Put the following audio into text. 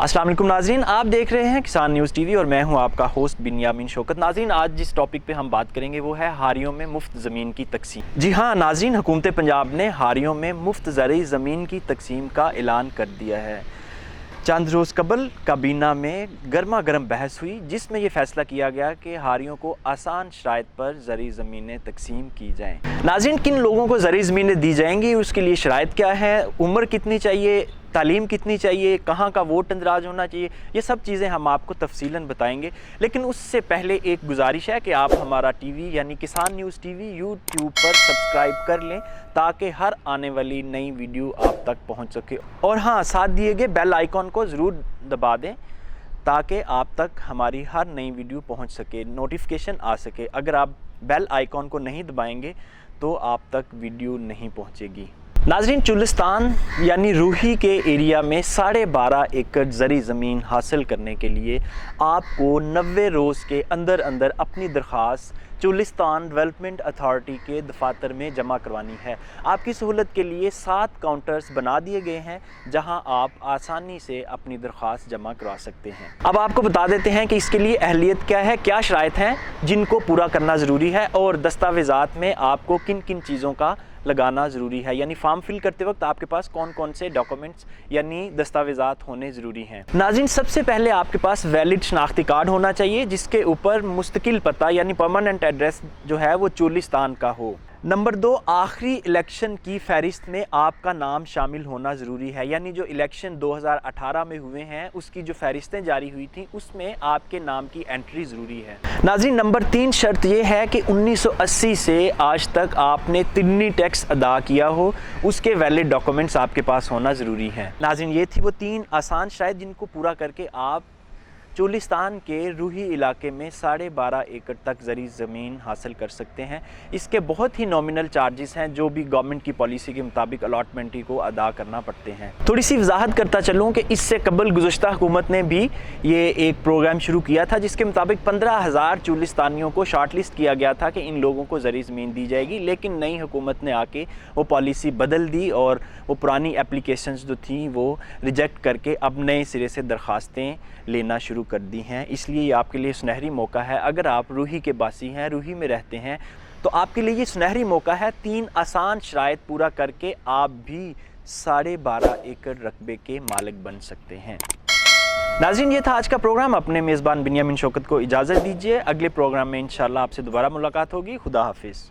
अस्सलाम वालेकुम नाज़रीन, आप देख रहे हैं किसान न्यूज़ टीवी और मैं हूं आपका होस्ट बिन्यामीन शौकत। नाज़रीन, आज जिस टॉपिक पे हम बात करेंगे वो है हारियों में मुफ्त ज़मीन की तकसीम। जी हाँ नाज़रीन, हुकूमत पंजाब ने हारियों में मुफ्त ज़रई ज़मीन की तकसीम का ऐलान कर दिया है। चंद रोज़ कबल काबीना में गर्मा गर्म बहस हुई जिसमें ये फ़ैसला किया गया कि हारियों को आसान शराइत पर ज़रई ज़मीनें तकसीम की जाएँ। नाज़रीन, किन लोगों को ज़रई ज़मीनें दी जाएंगी, उसके लिए शराइत क्या है, उम्र कितनी चाहिए, तालीम कितनी चाहिए, कहाँ का वोट अंदराज होना चाहिए, ये सब चीज़ें हम आपको तफसीलन बताएंगे। लेकिन उससे पहले एक गुजारिश है कि आप हमारा टीवी यानी किसान न्यूज़ टीवी यूट्यूब पर सब्सक्राइब कर लें ताकि हर आने वाली नई वीडियो आप तक पहुंच सके। और हाँ, साथ दिए गए बेल आइकॉन को ज़रूर दबा दें ताकि आप तक हमारी हर नई वीडियो पहुंच सके, नोटिफिकेशन आ सके। अगर आप बेल आइकॉन को नहीं दबाएंगे तो आप तक वीडियो नहीं पहुंचेगी। नाज़रीन, चुलिस्तान यानी रूही के एरिया में 12.5 एकड़ ज़रई ज़मीन हासिल करने के लिए आपको 90 रोज़ के अंदर अंदर अपनी दरख्वास्त चुलिस्तान डेवलपमेंट अथॉरिटी के दफातर में जमा करवानी है। आपकी सहूलत के लिए 7 काउंटर्स बना दिए गए हैं जहां आप आसानी से अपनी दरख्वास्त जमा करवा सकते हैं। अब आपको बता देते हैं कि इसके लिए अहलियत क्या है, क्या शराइत हैं जिनको पूरा करना ज़रूरी है और दस्तावेज़ात में आपको किन किन चीज़ों का लगाना ज़रूरी है, यानी फॉर्म फिल करते वक्त आपके पास कौन कौन से डॉक्यूमेंट्स यानी दस्तावेज़ात होने ज़रूरी हैं। नाज़रीन, सबसे पहले आपके पास वैलिड शनाख्ती कार्ड होना चाहिए जिसके ऊपर मुस्तकिल पता यानी परमानेंट एड्रेस जो है वो चुलिस्तान का हो। नंबर 2, आखिरी इलेक्शन की फहरिस्त में आपका नाम शामिल होना ज़रूरी है, यानी जो इलेक्शन 2018 में हुए हैं उसकी जो फहरिस्तें जारी हुई थी उसमें आपके नाम की एंट्री ज़रूरी है। नाज़रीन, नंबर 3 शर्त ये है कि 1980 से आज तक आपने तिन्नी टैक्स अदा किया हो, उसके वैलिड डॉक्यूमेंट्स आपके पास होना ज़रूरी है। नाज़रीन, ये थी वो 3 आसान शराइत जिनको पूरा करके आप चुलिस्तान के रूही इलाके में 12.5 एकड़ तक ज़रई ज़मीन हासिल कर सकते हैं। इसके बहुत ही नॉमिनल चार्जेस हैं जो भी गवर्नमेंट की पॉलिसी के मुताबिक अलॉटमेंट को अदा करना पड़ते हैं। थोड़ी सी वजाहत करता चलूँ कि इससे कबल गुज़श्ता हुकूमत ने भी ये एक प्रोग्राम शुरू किया था जिसके मुताबिक 15,000 चुलिस्तानियों को शॉर्ट लिस्ट किया गया था कि इन लोगों को ज़रई ज़मीन दी जाएगी, लेकिन नई हुकूमत ने आके वो पॉलिसी बदल दी और वो पुरानी एप्लीकेशंस जो थी वो रिजेक्ट करके अब नए सिरे से दरख्वास्तें लेना शुरू कर दी हैं। इसलिए ये आपके लिए सुनहरी मौका है। अगर आप रूही के बासी हैं, रूही में रहते हैं, तो आपके लिए ये सुनहरी मौका है। 3 आसान शराइत पूरा करके आप भी 12.5 एकड़ रकबे के मालिक बन सकते हैं। नाज़रीन, ये था आज का प्रोग्राम। अपने मेज़बान बिन्यामीन शौकत को इजाज़त दीजिए। अगले प्रोग्राम में इंशाअल्लाह आपसे दोबारा मुलाकात होगी। खुदा हाफिज़।